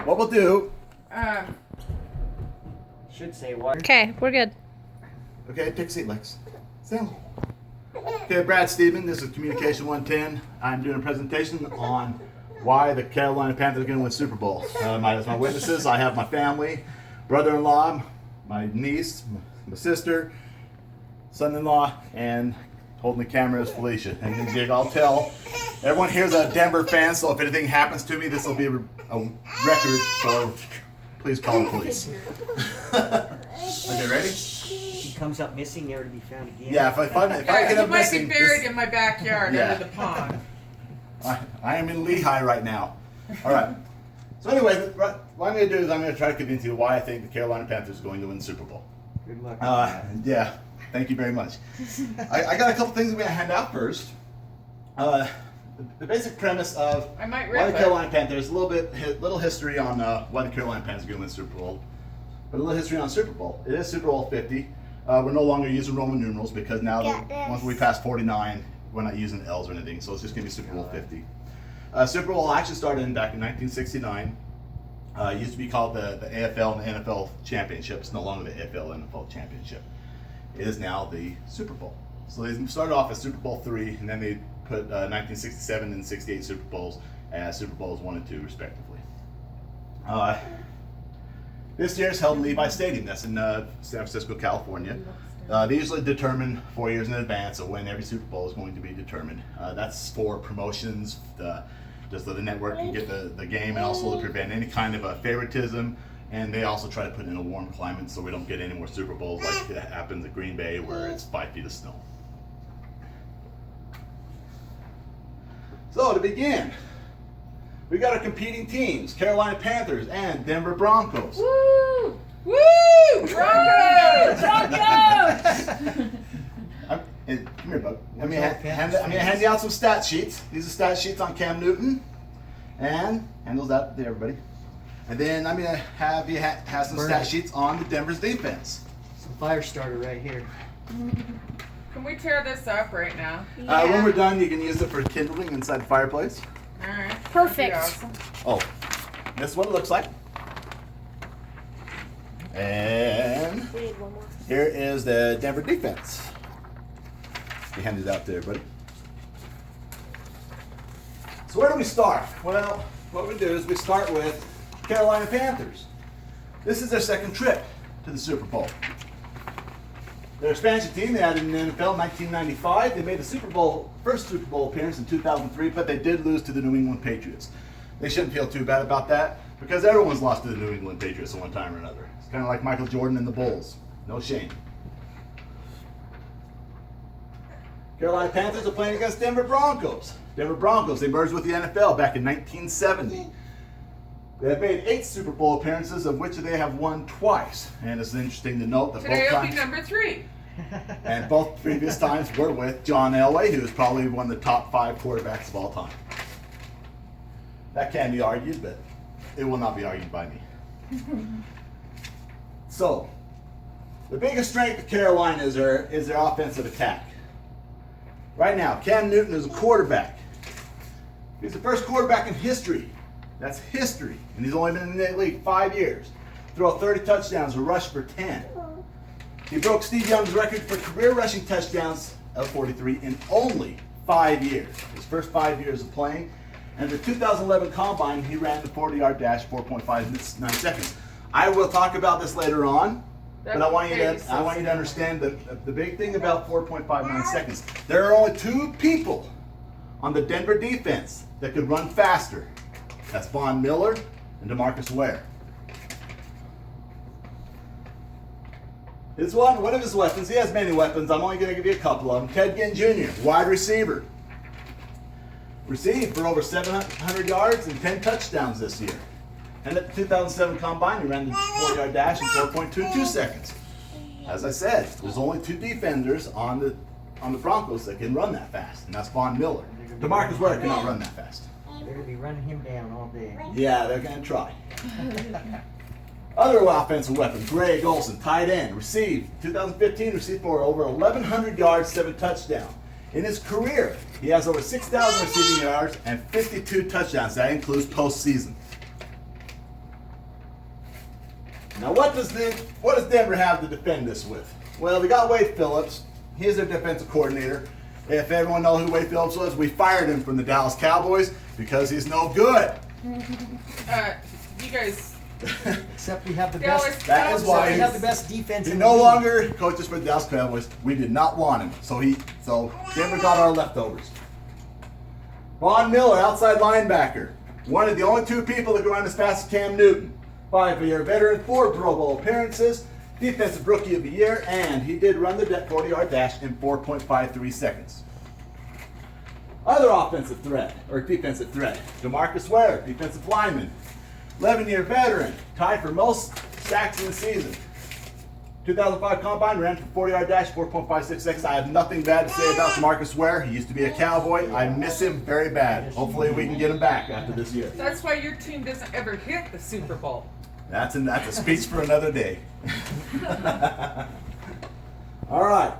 What we'll do, Should say water. Okay, we're good. okay, pick seat, Lex. Sam. Okay, Brad Steven, this is Communication 110. I'm doing a presentation on why the Carolina Panthers are going to win Super Bowl. As my witnesses, I have my family, brother-in-law, my niece, my sister, son-in-law, and holding the camera is Felicia. And as I'll tell, everyone here's a Denver fan, so if anything happens to me, this will be a record for please call the police. Okay, ready? She comes up missing, never to be found again. Yeah, if I get you up might missing, be buried this- in my backyard Yeah. under the pond. I am in Lehigh right now. All right. So anyway, what I'm going to do is I'm going to try to convince you why I think the Carolina Panthers are going to win the Super Bowl. Good luck. Yeah, thank you very much. I got a couple things I'm going to hand out first. The basic premise of I might why the rip it. Carolina Panthers, little history on why the Carolina Panthers are going to win the Super Bowl. But a little history on Super Bowl. It is Super Bowl 50. We're no longer using Roman numerals because now once we pass 49, we're not using L's or anything. So it's just going to be Super Bowl 50. Super Bowl actually started back in 1969. It used to be called the AFL and the NFL Championship. It's no longer the AFL and NFL Championship. It is now the Super Bowl. So they started off as Super Bowl 3, and then they put 1967 and 68 Super Bowls as Super Bowls 1 and 2, respectively. This year is held in Levi Stadium. That's in San Francisco, California. They usually determine 4 years in advance of when every Super Bowl is going to be determined. That's for promotions, just so the network can get the game, and also to prevent any kind of favoritism. And they also try to put in a warm climate so we don't get any more Super Bowls like it happens at Green Bay where it's 5 feet of snow. So to begin, we got our competing teams, Carolina Panthers and Denver Broncos. Woo! Woo! Broncos! Come here, bud. I'm gonna hand you out some stat sheets. These are stat sheets on Cam Newton, and hand those out to everybody. And then I'm gonna have you have some stat sheets on the Denver's defense. Some fire starter right here. Can we tear this up right now? When we're done, you can use it for kindling inside the fireplace. All right. Perfect. That'd be awesome. Oh, this is what it looks like. And We need one more. here is the Denver defense. We hand it out to everybody. So where do we start? Well, what we do is we start with Carolina Panthers. This is their second trip to the Super Bowl. Their expansion team, they had in the NFL in 1995. They made the first Super Bowl appearance in 2003, but they did lose to the New England Patriots. They shouldn't feel too bad about that because everyone's lost to the New England Patriots at one time or another. It's kind of like Michael Jordan and the Bulls. No shame. Carolina Panthers are playing against Denver Broncos. Denver Broncos, they merged with the NFL back in 1970. They have made 8 Super Bowl appearances, of which they have won twice. And it's interesting to note that Today both will be times, number 3. and both previous times were with John Elway, who is probably one of the top 5 quarterbacks of all time. That can be argued, but it will not be argued by me. So, the biggest strength of Carolina is their offensive attack. Right now, Cam Newton is a quarterback. He's the first quarterback in history. That's history. And he's only been in the league 5 years. Throw 30 touchdowns, a rush for 10. He broke Steve Young's record for career rushing touchdowns of 43 in only 5 years. His first 5 years of playing. And the 2011 Combine, he ran the 40-yard dash 4.59 seconds. I will talk about this later on. But I want you to understand that the big thing about 4.59 seconds, there are only 2 people on the Denver defense that could run faster. That's Von Miller and DeMarcus Ware. One of his weapons, he has many weapons, I'm only going to give you a couple of them. Ted Ginn Jr., wide receiver. Received for over 700 yards and 10 touchdowns this year. And at the 2007 Combine, he ran the 40-yard dash in 4.22 seconds. As I said, there's only 2 defenders on the Broncos that can run that fast, and that's Von Miller. DeMarcus Ware cannot run that fast. They're going to be running him down all day. Yeah, they're going to try. Other offensive weapons, Greg Olsen, tight end, received 2015 received for over 1,100 yards, 7 touchdowns. In his career, he has over 6,000 receiving yards and 52 touchdowns. That includes postseason. Now what does Denver have to defend this with? Well, we got Wade Phillips. He's their defensive coordinator. If everyone knows who Wade Phillips was, we fired him from the Dallas Cowboys because he's no good. You guys. Except we have the Dallas best. That is why We have the best defense. He in no the league. longer coaches for the Dallas Cowboys. We did not want him, so Denver got our leftovers. Von Miller, outside linebacker, one of the only two people that can run as fast as Cam Newton. 5-year veteran, 4 Pro Bowl appearances, defensive rookie of the year, and he did run the 40-yard dash in 4.53 seconds. Other offensive threat, or defensive threat, DeMarcus Ware, defensive lineman, 11-year veteran, tied for most sacks in the season. 2005 Combine ran for 40-yard dash, 4.56 seconds. I have nothing bad to say about DeMarcus Ware. He used to be a Cowboy. I miss him very bad. Hopefully we can get him back after this year. That's why your team doesn't ever hit the Super Bowl. That's a speech for another day. All right.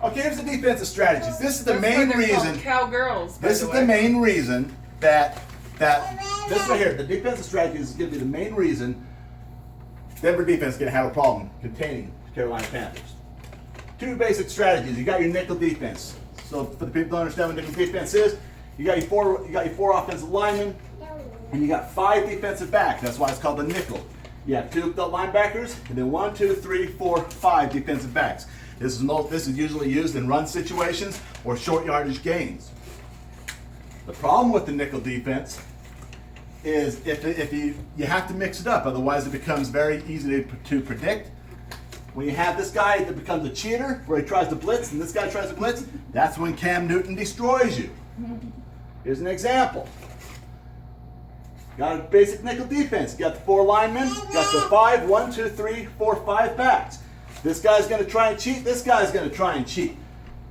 Okay, here's the defensive strategies. This is the That's main why they're called reason. Cowgirls. by This the is way. the main reason that this right here, the defensive strategy is going to be the main reason Denver defense is going to have a problem containing Carolina Panthers. 2 basic strategies. You got your nickel defense. So for the people who don't understand what nickel defense is, you got your four offensive linemen, and you got 5 defensive backs. That's why it's called the nickel. You have 2 linebackers, and then 1, 2, 3, 4, 5 defensive backs. This is usually used in run situations or short yardage gains. The problem with the nickel defense is if you have to mix it up, otherwise it becomes very easy to predict. When you have this guy that becomes a cheater, where he tries to blitz and this guy tries to blitz, that's when Cam Newton destroys you. Here's an example. Got a basic nickel defense. Got the 4 linemen, got the 5, 1, 2, 3, 4, 5 backs. This guy's going to try and cheat, this guy's going to try and cheat.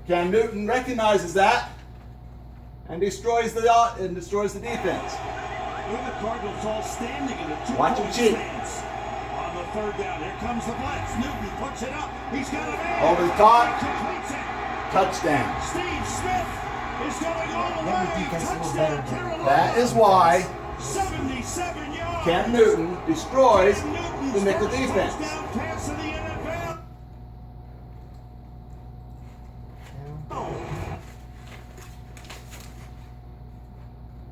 Cam Newton recognizes that and destroys the defense. With the Cardinals all standing in a 2-point Watch him cheat. stance. On the 3rd down, here comes the blitz. Newton puts it up. He's got a man. Over the top. Completes it. Touchdown. Steve Smith is going all the Denver way. defense is a little Touchdown, better. Carolina. That is why 77 yards. Cam Newton destroys Cam Newton's the nickel first defense. touchdown pass of the NFL.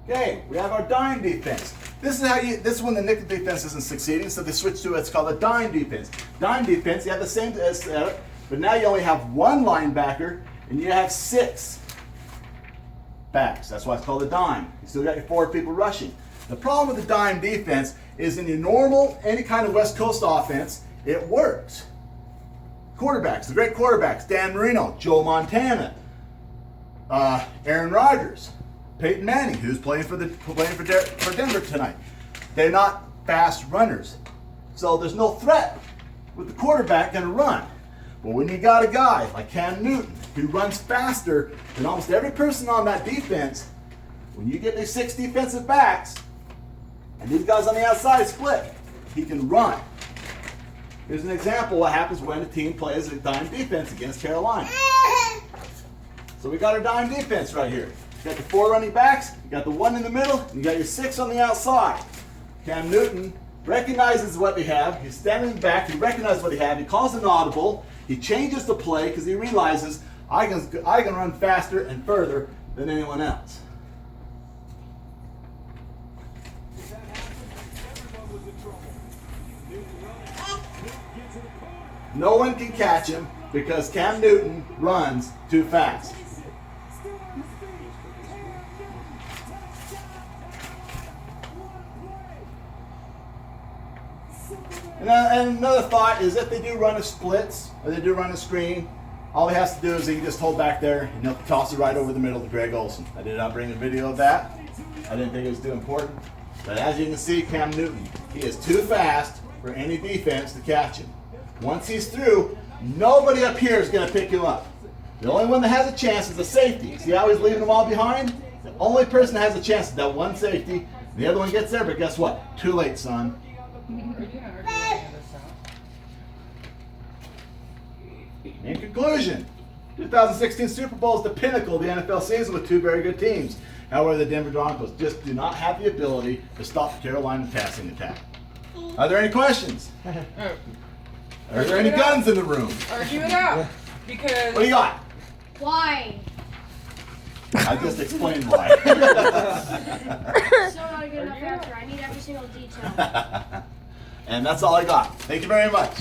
Okay, we have our dime defense. This is when the nickel defense isn't succeeding, so they switch to what's called a dime defense. Dime defense, you have the same setup, but now you only have 1 linebacker and you have 6 backs. That's why it's called a dime. You still got your 4 people rushing. The problem with the dime defense is in your normal, any kind of West Coast offense, it works. Quarterbacks, the great quarterbacks, Dan Marino, Joe Montana, Aaron Rodgers, Peyton Manning, who's playing for Denver tonight. They're not fast runners. So there's no threat with the quarterback going to run. But when you got a guy like Cam Newton who runs faster than almost every person on that defense, when you get these 6 defensive backs and these guys on the outside split, he can run. Here's an example of what happens when a team plays a dime defense against Carolina. So we got our dime defense right here. You got the 4 running backs, you got the 1 in the middle, and you got your 6 on the outside. Cam Newton recognizes what they have. He's standing back, he recognizes what they have, he calls an audible, he changes the play because he realizes I can run faster and further than anyone else. No one can catch him because Cam Newton runs too fast. And another thought is if they do run a splits or they do run a screen, all he has to do is he can just hold back there and he'll toss it right over the middle to Greg Olsen. I did not bring a video of that. I didn't think it was too important. But as you can see, Cam Newton, he is too fast for any defense to catch him. Once he's through, nobody up here is going to pick him up. The only one that has a chance is the safety. See how he's leaving them all behind? The only person that has a chance is that one safety. The other one gets there, but guess what? Too late, son. In conclusion, 2016 Super Bowl is the pinnacle of the NFL season with 2 very good teams. However, the Denver Broncos just do not have the ability to stop the Carolina passing attack. Are there any questions? Oh, Are there any guns in the room? argue it out. Because What do you got? Why? I just explained why. Still not a good enough answer. I need every single detail. And that's all I got. Thank you very much.